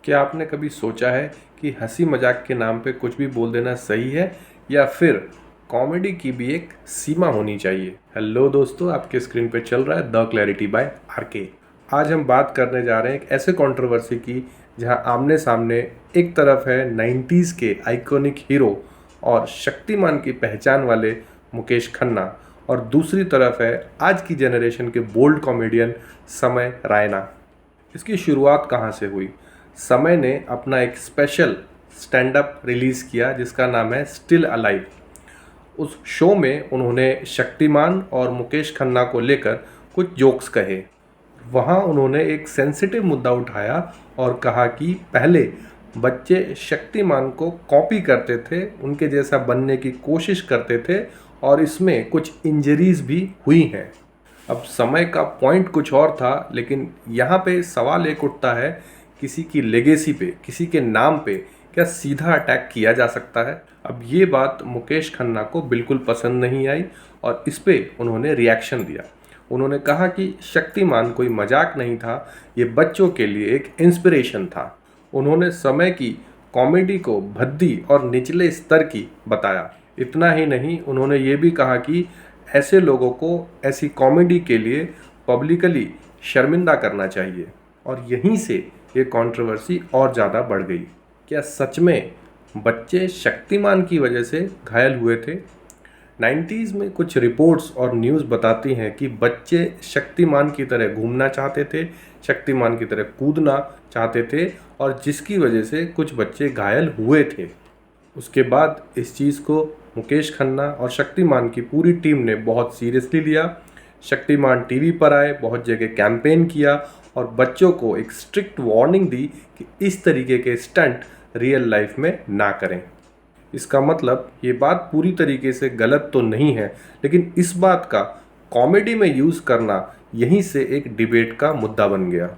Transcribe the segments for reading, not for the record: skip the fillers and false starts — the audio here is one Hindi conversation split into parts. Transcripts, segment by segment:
क्या आपने कभी सोचा है कि हंसी मजाक के नाम पे कुछ भी बोल देना सही है या फिर कॉमेडी की भी एक सीमा होनी चाहिए। हेलो दोस्तों, आपके स्क्रीन पे चल रहा है द क्लैरिटी बाय आरके। आज हम बात करने जा रहे हैं एक ऐसे कंट्रोवर्सी की जहां आमने सामने एक तरफ है 90s के आइकॉनिक हीरो और शक्तिमान की पहचान वाले मुकेश खन्ना और दूसरी तरफ है आज की जनरेशन के बोल्ड कॉमेडियन समय रायना। इसकी शुरुआत कहाँ से हुई? समय ने अपना एक स्पेशल स्टैंड अप रिलीज़ किया जिसका नाम है स्टिल अलाइव। उस शो में उन्होंने शक्तिमान और मुकेश खन्ना को लेकर कुछ जोक्स कहे। वहाँ उन्होंने एक सेंसिटिव मुद्दा उठाया और कहा कि पहले बच्चे शक्तिमान को कॉपी करते थे, उनके जैसा बनने की कोशिश करते थे और इसमें कुछ इंजरीज भी हुई हैं। अब समय का पॉइंट कुछ और था, लेकिन यहाँ पे सवाल एक उठता है, किसी की लेगेसी पे, किसी के नाम पे क्या सीधा अटैक किया जा सकता है? अब ये बात मुकेश खन्ना को बिल्कुल पसंद नहीं आई और इस पे उन्होंने रिएक्शन दिया। उन्होंने कहा कि शक्तिमान कोई मजाक नहीं था, ये बच्चों के लिए एक इंस्पिरेशन था। उन्होंने समय की कॉमेडी को भद्दी और निचले स्तर की बताया। इतना ही नहीं, उन्होंने ये भी कहा कि ऐसे लोगों को ऐसी कॉमेडी के लिए पब्लिकली शर्मिंदा करना चाहिए और यहीं से ये कंट्रोवर्सी और ज़्यादा बढ़ गई। क्या सच में बच्चे शक्तिमान की वजह से घायल हुए थे? 90s में कुछ रिपोर्ट्स और न्यूज़ बताती हैं कि बच्चे शक्तिमान की तरह घूमना चाहते थे, शक्तिमान की तरह कूदना चाहते थे और जिसकी वजह से कुछ बच्चे घायल हुए थे। उसके बाद इस चीज़ को मुकेश खन्ना और शक्तिमान की पूरी टीम ने बहुत सीरियसली लिया। शक्तिमान टीवी पर आए, बहुत जगह कैंपेन किया और बच्चों को एक स्ट्रिक्ट वार्निंग दी कि इस तरीके के स्टंट रियल लाइफ में ना करें। इसका मतलब ये बात पूरी तरीके से गलत तो नहीं है, लेकिन इस बात का कॉमेडी में यूज़ करना यहीं से एक डिबेट का मुद्दा बन गया।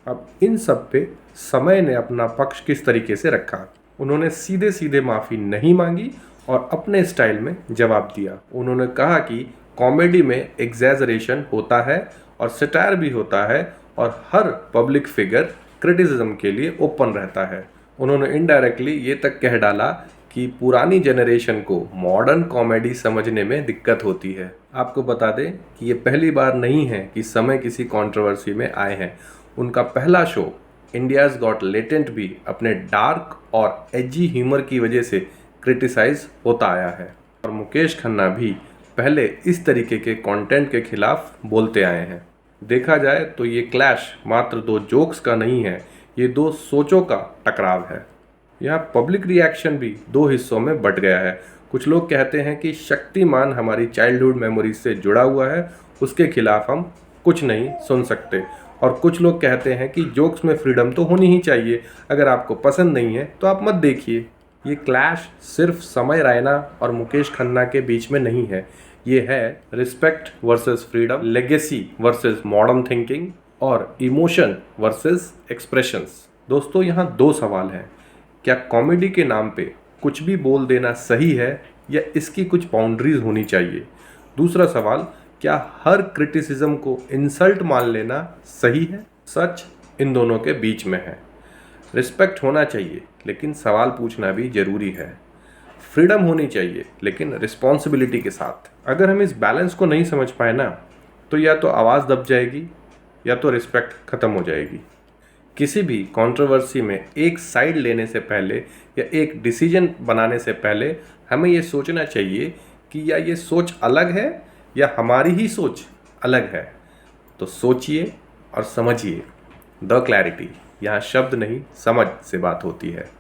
अब इन सब पे समय ने अपना पक्ष किस तरीके से रखा? उन्होंने सीधे सीधे माफ़ी नहीं मांगी और अपने स्टाइल में जवाब दिया। उन्होंने कहा कि कॉमेडी में एग्जैजरेशन होता है और सटायर भी होता है और हर पब्लिक फिगर क्रिटिसिज्म के लिए ओपन रहता है। उन्होंने इनडायरेक्टली ये तक कह डाला कि पुरानी जनरेशन को मॉडर्न कॉमेडी समझने में दिक्कत होती है। आपको बता दें कि ये पहली बार नहीं है कि समय किसी कंट्रोवर्सी में आए हैं। उनका पहला शो इंडियाज़ गॉट लेटेंट भी अपने डार्क और एजी ह्यूमर की वजह से क्रिटिसाइज होता आया है और मुकेश खन्ना भी पहले इस तरीके के कंटेंट के खिलाफ बोलते आए हैं। देखा जाए तो ये क्लैश मात्र दो जोक्स का नहीं है, ये दो सोचों का टकराव है। यहाँ पब्लिक रिएक्शन भी दो हिस्सों में बट गया है। कुछ लोग कहते हैं कि शक्तिमान हमारी चाइल्डहुड मेमोरीज से जुड़ा हुआ है, उसके खिलाफ हम कुछ नहीं सुन सकते, और कुछ लोग कहते हैं कि जोक्स में फ्रीडम तो होनी ही चाहिए, अगर आपको पसंद नहीं है तो आप मत देखिए। ये क्लैश सिर्फ समय रायना और मुकेश खन्ना के बीच में नहीं है, ये है respect versus freedom, legacy versus modern thinking और इमोशन वर्सेस एक्सप्रेशंस। दोस्तों, यहाँ दो सवाल हैं। क्या कॉमेडी के नाम पे कुछ भी बोल देना सही है या इसकी कुछ बाउंड्रीज होनी चाहिए? दूसरा सवाल, क्या हर क्रिटिसिज्म को इंसल्ट मान लेना सही है? सच इन दोनों के बीच में है। रिस्पेक्ट होना चाहिए, लेकिन सवाल पूछना भी जरूरी है। फ्रीडम होनी चाहिए, लेकिन रिस्पॉन्सिबिलिटी के साथ। अगर हम इस बैलेंस को नहीं समझ पाए ना, तो या तो आवाज़ दब जाएगी या तो रिस्पेक्ट ख़त्म हो जाएगी। किसी भी कंट्रोवर्सी में एक साइड लेने से पहले या एक डिसीजन बनाने से पहले हमें ये सोचना चाहिए कि या ये सोच अलग है या हमारी ही सोच अलग है। तो सोचिए और समझिए। द क्लैरिटी, यहाँ शब्द नहीं समझ से बात होती है।